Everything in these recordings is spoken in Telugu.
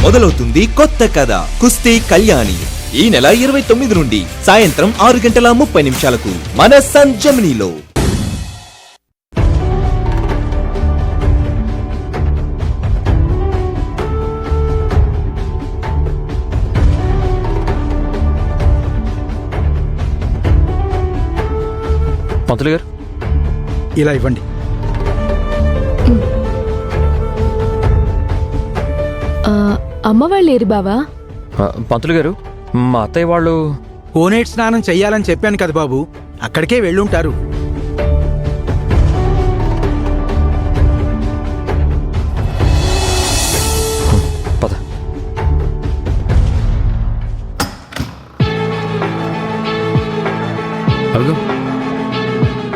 మొదలవుతుంది కొత్త కథ కుస్తీ కళ్యాణి. ఈ నెల 29 నుండి సాయంత్రం 6:30 మన సన్ జెమినీలో. పంతులు గారు ఇలా ఇవ్వండి. అమ్మ వాళ్ళు ఏరి బావా? పంతులు గారు, మా అత్తయ్య వాళ్ళు కోనేటి స్నానం చెయ్యాలని చెప్పాను కదా బాబు, అక్కడికే వెళ్ళుంటారు. పద. అరుగు.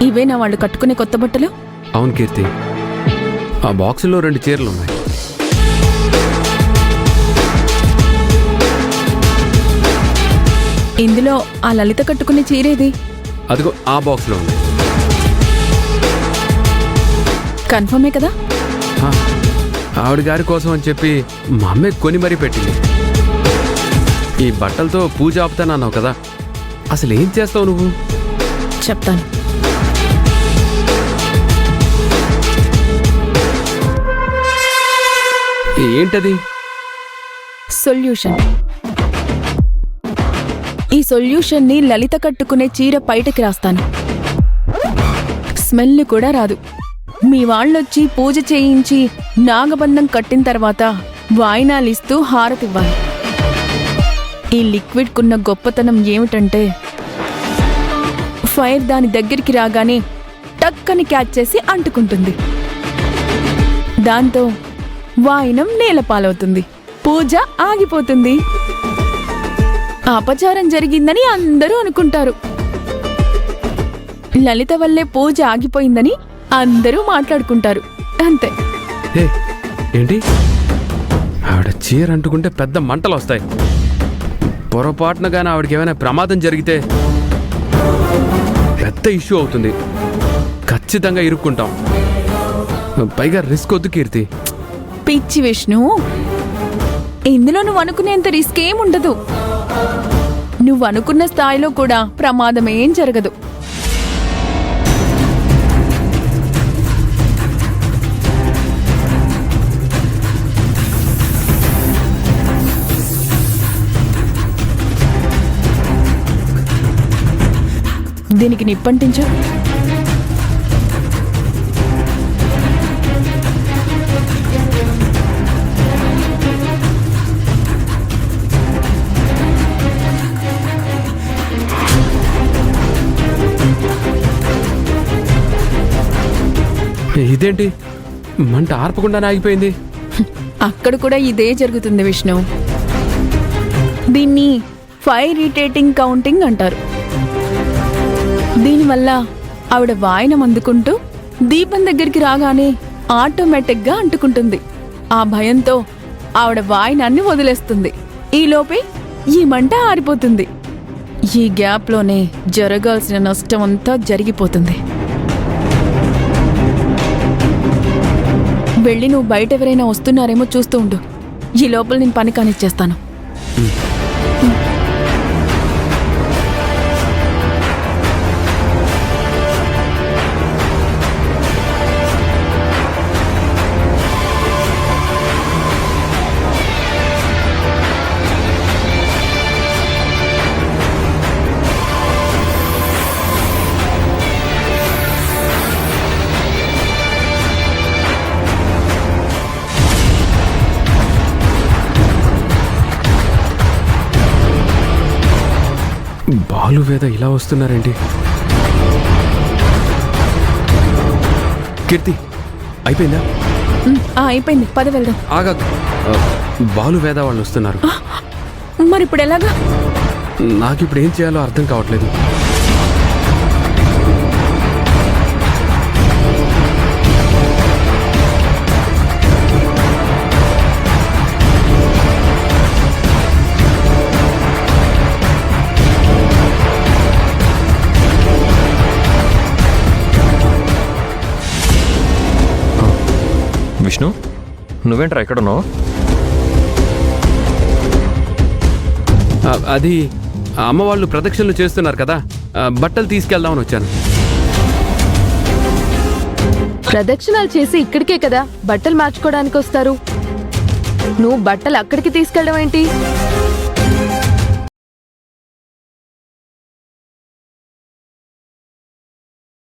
ఇవేనా వాళ్ళు కట్టుకునే కొత్త బట్టలు? అవును కీర్తి, ఆ బాక్సులో 2 చీరలు ఉన్నాయి. ఇందులో ఆ లలిత కట్టుకునే చీరేది? అదిగో ఆ బాక్స్లో ఉంది. కన్ఫర్మే కదా? ఆవిడ గారి కోసం అని చెప్పి మా అమ్మే కొని మరీ పెట్టింది. ఈ బట్టలతో పూజ ఆపుతానన్నావు కదా, అసలు ఏం చేస్తావు నువ్వు? చెప్తాను. ఏంటది? సొల్యూషన్. ఈ సొల్యూషన్ ని లలిత కట్టుకునే చీర పైటకి రాస్తాను. స్మెల్ కూడా రాదు. మీ వాళ్ళొచ్చి పూజ చేయించి నాగబంధం కట్టిన తర్వాత వాయినాలిస్తూ హారతివ్వాలి. ఈ లిక్విడ్ కున్న గొప్పతనం ఏమిటంటే ఫైర్ దాని దగ్గరికి రాగానే టక్కని క్యాచ్ చేసి అంటుకుంటుంది. దాంతో వాయినం నేలపాలవుతుంది, పూజ ఆగిపోతుంది. అపచారం జరిగిందని అందరూ అనుకుంటారు. లలిత వల్లే పూజ ఆగిపోయిందని అందరూ మాట్లాడుకుంటారు. అంతే. ఏంటి? ఆవిడ చీర అంటుకుంటే పెద్ద మంటలు వస్తాయి. పొరపాటున గానీ ఆవిడకి ఏమైనా ప్రమాదం జరిగితే పెద్ద ఇష్యూ అవుతుంది. ఖచ్చితంగా ఇరుక్కుంటాం. పైగా రిస్క్ వద్దు కీర్తి. పిచ్చి విష్ణు, ఇందులో నువ్వు అనుకునేంత రిస్క్ ఏముండదు. నువ్వు అనుకున్న స్థాయిలో కూడా ప్రమాదమేం జరగదు. దీనికి నిప్పంటించు. ఇదేంటి, మంట ఆర్పకుండానే ఆగిపోయింది? అక్కడ కూడా ఇదే జరుగుతుంది విష్ణు. దీన్ని ఫైర్ రిటేటింగ్ కౌంటింగ్ అంటారు. దీనివల్ల ఆవిడ వాయనం అందుకుంటూ దీపం దగ్గరికి రాగానే ఆటోమేటిక్గా అంటుకుంటుంది. ఆ భయంతో ఆవిడ వాయనాన్ని వదిలేస్తుంది. ఈలోపే ఈ మంట ఆరిపోతుంది. ఈ గ్యాప్లోనే జరగాల్సిన నష్టం అంతా జరిగిపోతుంది. వెళ్ళి నువ్వు బయట ఎవరైనా వస్తున్నారేమో చూస్తూ ఉండు. ఈ లోపల నేను పని కానిచ్చేస్తాను. బాలు వేద ఇలా వస్తున్నారేంటి? కీర్తి, అయిపోయిందా? అయిపోయింది, పద వెళ్దాం. ఆగా, బాలు వేద వాళ్ళు వస్తున్నారు. మరిప్పుడు ఎలాగా? నాకిప్పుడు ఏం చేయాలో అర్థం కావట్లేదు. విష్ణు, నువ్వేంట్రా ఎక్కడున్నావు? అది అమ్మ వాళ్ళు ప్రదక్షిణలు చేస్తున్నారు కదా, బట్టలు తీసుకెళ్దామని వచ్చాను. ప్రదక్షిణాలు చేసి ఇక్కడికే కదా బట్టలు మార్చుకోవడానికి వస్తారు. నువ్వు బట్టలు అక్కడికి తీసుకెళ్ళడం ఏంటి?